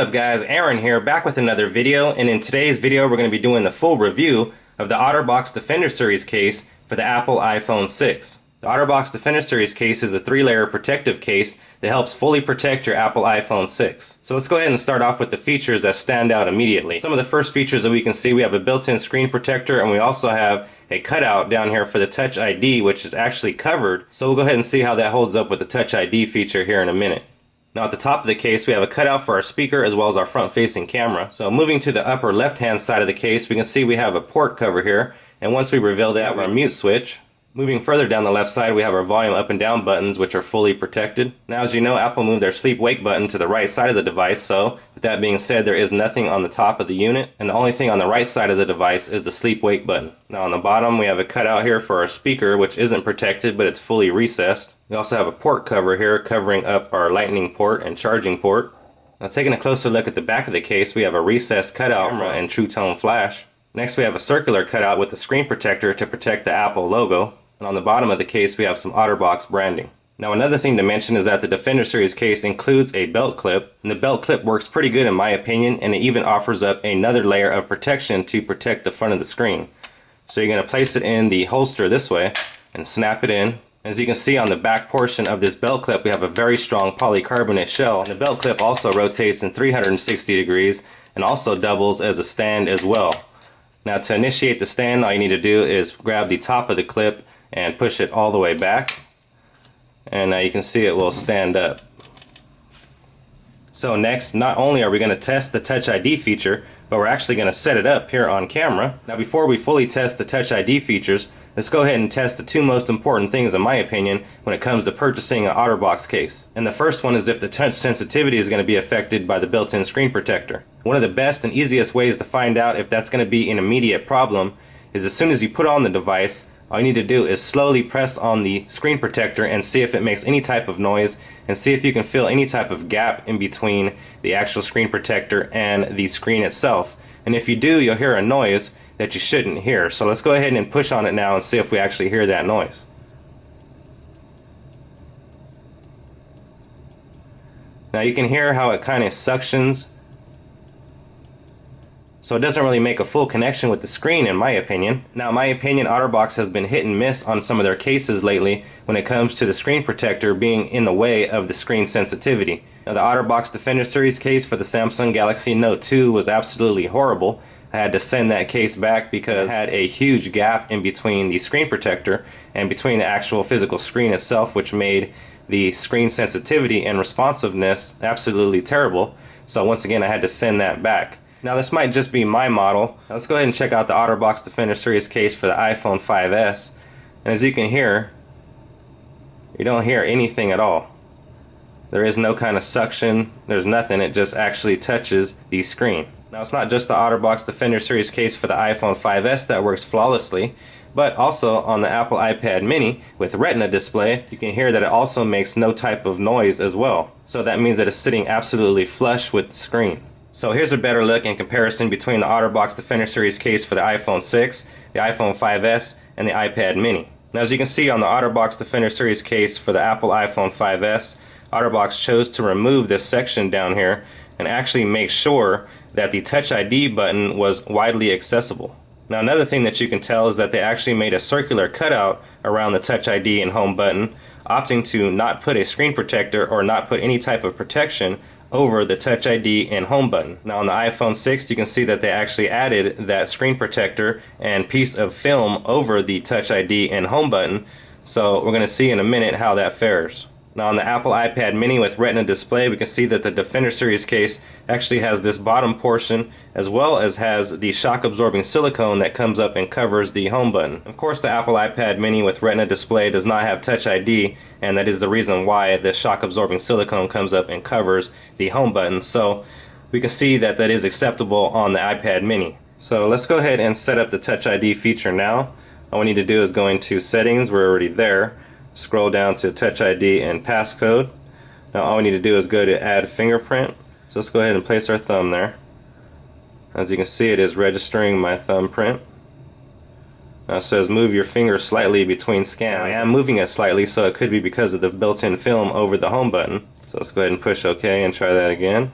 up guys, Aaron here, back with another video, and in today's video we're going to be doing the full review of the Otterbox Defender Series case for the Apple iPhone 6. The Otterbox Defender Series case is a 3-layer protective case that helps fully protect your Apple iPhone 6. So let's go ahead and start off with the features that stand out immediately. Some of the first features that we can see, we have a built-in screen protector, and we also have a cutout down here for the Touch ID, which is actually covered. So we'll go ahead and see how that holds up with the Touch ID feature here in a minute. Now at the top of the case we have a cutout for our speaker as well as our front facing camera. So moving to the upper left hand side of the case, we can see we have a port cover here, and once we reveal that, we have our mute switch. Moving further down the left side, we have our volume up and down buttons, which are fully protected. Now as you know, Apple moved their sleep wake button to the right side of the device, so with that being said, there is nothing on the top of the unit, and the only thing on the right side of the device is the sleep wake button. Now on the bottom we have a cutout here for our speaker, which isn't protected but it's fully recessed. We also have a port cover here covering up our lightning port and charging port. Now taking a closer look at the back of the case, we have a recessed cutout and True Tone flash. Next we have a circular cutout with a screen protector to protect the Apple logo. And on the bottom of the case we have some Otterbox branding. Now another thing to mention is that the Defender Series case includes a belt clip, and the belt clip works pretty good in my opinion, and it even offers up another layer of protection to protect the front of the screen. So you're going to place it in the holster this way and snap it in. As you can see on the back portion of this belt clip, we have a very strong polycarbonate shell, and the belt clip also rotates in 360 degrees and also doubles as a stand as well. Now to initiate the stand, all you need to do is grab the top of the clip and push it all the way back, and now you can see it will stand up. So next, not only are we going to test the Touch ID feature, but we're actually going to set it up here on camera. Now before we fully test the Touch ID features, let's go ahead and test the two most important things in my opinion when it comes to purchasing an Otterbox case. And the first one is if the touch sensitivity is going to be affected by the built-in screen protector. One of the best and easiest ways to find out if that's going to be an immediate problem is as soon as you put on the device, all you need to do is slowly press on the screen protector and see if it makes any type of noise, and see if you can feel any type of gap in between the actual screen protector and the screen itself. And if you do, you'll hear a noise that you shouldn't hear. So let's go ahead and push on it now and see if we actually hear that noise. Now you can hear how it kind of suctions. So it doesn't really make a full connection with the screen in my opinion. Now in my opinion, Otterbox has been hit and miss on some of their cases lately when it comes to the screen protector being in the way of the screen sensitivity. Now the Otterbox Defender Series case for the Samsung Galaxy Note 2 was absolutely horrible. I had to send that case back because it had a huge gap in between the screen protector and between the actual physical screen itself, which made the screen sensitivity and responsiveness absolutely terrible. So once again I had to send that back. Now this might just be my model. Now let's go ahead and check out the Otterbox Defender Series case for the iPhone 5S. And as you can hear, you don't hear anything at all. There is no kind of suction, there's nothing, it just actually touches the screen. Now it's not just the Otterbox Defender Series case for the iPhone 5S that works flawlessly, but also on the Apple iPad mini with Retina display, you can hear that it also makes no type of noise as well. So that means that it's sitting absolutely flush with the screen. So here's a better look in comparison between the Otterbox Defender Series case for the iPhone 6, the iPhone 5S, and the iPad mini. Now as you can see on the Otterbox Defender Series case for the Apple iPhone 5S, Otterbox chose to remove this section down here and actually make sure that the Touch ID button was widely accessible. Now another thing that you can tell is that they actually made a circular cutout around the Touch ID and home button, opting to not put a screen protector or not put any type of protection over the Touch ID and home button. Now on the iPhone 6 you can see that they actually added that screen protector and piece of film over the Touch ID and home button, so we're going to see in a minute how that fares. Now on the Apple iPad mini with Retina display, we can see that the Defender Series case actually has this bottom portion as well as has the shock absorbing silicone that comes up and covers the home button. Of course the Apple iPad mini with Retina display does not have Touch ID, and that is the reason why the shock absorbing silicone comes up and covers the home button. So we can see that that is acceptable on the iPad mini. So let's go ahead and set up the Touch ID feature now. All we need to do is go into settings, we're already there. Scroll down to Touch ID and passcode. Now all we need to do is go to add fingerprint. So let's go ahead and place our thumb there. As you can see, it is registering my thumbprint. Now it says move your finger slightly between scans. I am moving it slightly, so it could be because of the built-in film over the home button. So let's go ahead and push OK and try that again.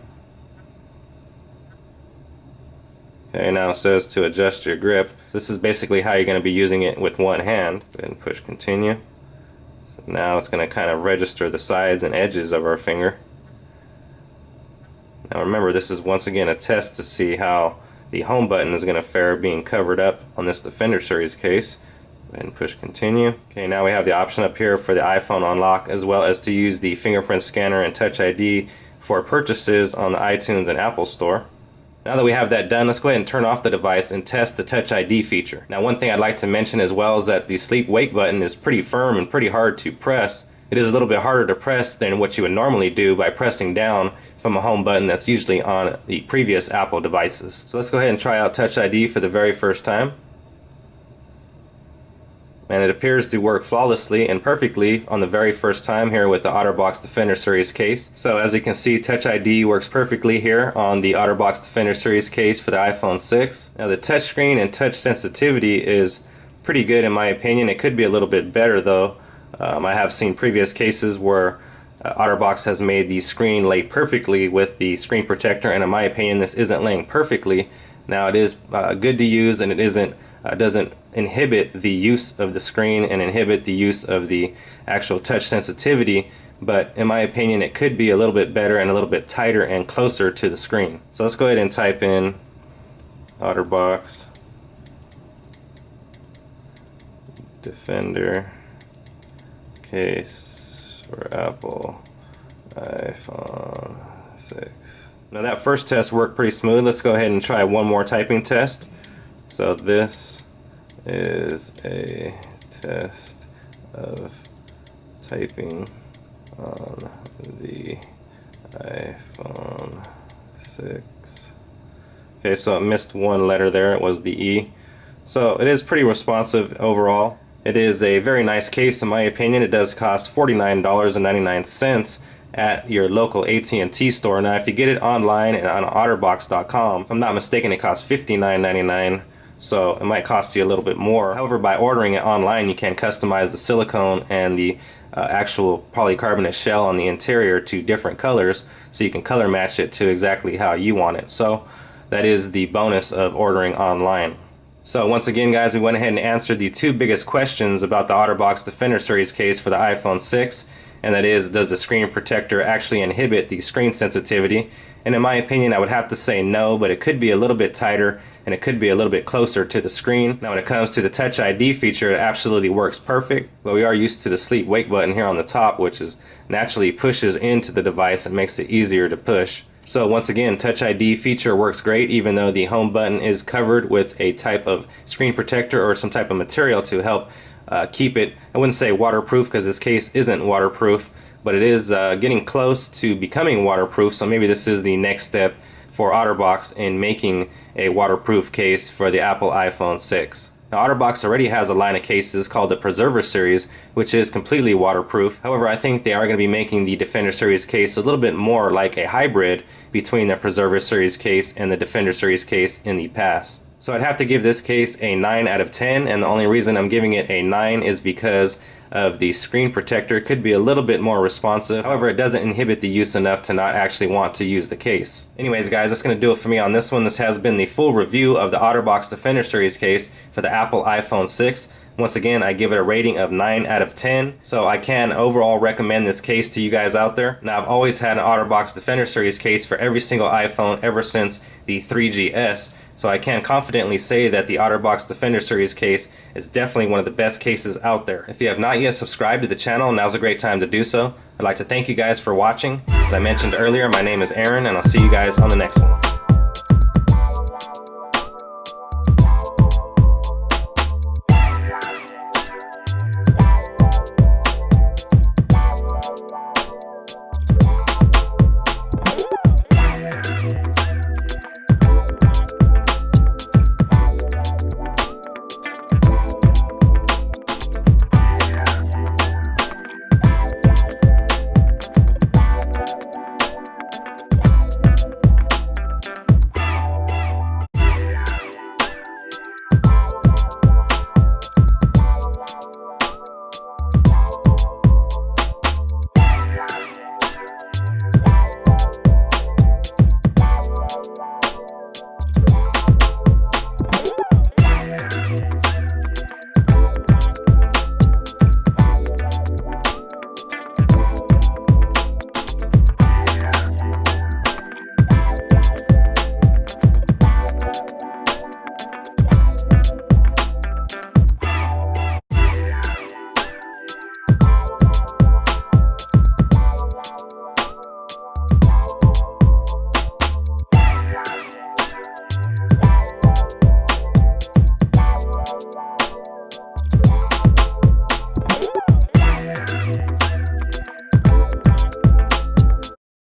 Okay, now it says to adjust your grip. So this is basically how you're going to be using it with one hand. Go ahead and push continue. So now it's going to kind of register the sides and edges of our finger. Now remember, this is once again a test to see how the home button is going to fare being covered up on this Defender Series case. Go ahead and push continue. Okay, now we have the option up here for the iPhone unlock, as well as to use the fingerprint scanner and Touch ID for purchases on the iTunes and Apple Store. Now that we have that done, let's go ahead and turn off the device and test the Touch ID feature. Now one thing I'd like to mention as well is that the sleep wake button is pretty firm and pretty hard to press. It is a little bit harder to press than what you would normally do by pressing down from a home button that's usually on the previous Apple devices. So let's go ahead and try out Touch ID for the very first time. And it appears to work flawlessly and perfectly on the very first time here with the Otterbox Defender Series case. So as you can see, Touch ID works perfectly here on the Otterbox Defender Series case for the iPhone 6. Now the touchscreen and touch sensitivity is pretty good in my opinion. It could be a little bit better though. I have seen previous cases where Otterbox has made the screen lay perfectly with the screen protector, and in my opinion this isn't laying perfectly. Now it is good to use, and it doesn't inhibit the use of the screen and inhibit the use of the actual touch sensitivity, but in my opinion it could be a little bit better and a little bit tighter and closer to the screen. So let's go ahead and type in Otterbox Defender case for Apple iPhone 6. Now that first test worked pretty smooth. Let's go ahead and try one more typing test. So this is a test of typing on the iPhone 6. Okay, so it missed one letter there. It was the E. So it is pretty responsive overall. It is a very nice case in my opinion. It does cost $49.99 at your local AT&T store. Now if you get it online and on Otterbox.com, if I'm not mistaken, it costs $59.99. So it might cost you a little bit more. However, by ordering it online, you can customize the silicone and the actual polycarbonate shell on the interior to different colors, so you can color match it to exactly how you want it. So that is the bonus of ordering online. So once again guys, we went ahead and answered the two biggest questions about the Otterbox Defender Series case for the iPhone 6, and that is, does the screen protector actually inhibit the screen sensitivity? And in my opinion I would have to say no, but it could be a little bit tighter and it could be a little bit closer to the screen. Now when it comes to the Touch ID feature, it absolutely works perfect, but we are used to the sleep wake button here on the top, which is naturally pushes into the device and makes it easier to push. So once again, Touch ID feature works great, even though the home button is covered with a type of screen protector or some type of material to help keep it, I wouldn't say waterproof because this case isn't waterproof, but it is getting close to becoming waterproof. So maybe this is the next step for Otterbox in making a waterproof case for the Apple iPhone 6. Now Otterbox already has a line of cases called the Preserver Series, which is completely waterproof. However, I think they are going to be making the Defender Series case a little bit more like a hybrid between the Preserver Series case and the Defender Series case in the past. So I'd have to give this case a 9 out of 10, and the only reason I'm giving it a 9 is because of the screen protector. It could be a little bit more responsive. However, it doesn't inhibit the use enough to not actually want to use the case. Anyways guys, that's going to do it for me on this one. This has been the full review of the Otterbox Defender Series case for the Apple iPhone 6. Once again, I give it a rating of 9 out of 10, so I can overall recommend this case to you guys out there. Now I've always had an Otterbox Defender Series case for every single iPhone ever since the 3GS. So I can confidently say that the Otterbox Defender Series case is definitely one of the best cases out there. If you have not yet subscribed to the channel, now's a great time to do so. I'd like to thank you guys for watching. As I mentioned earlier, my name is Aaron, and I'll see you guys on the next one.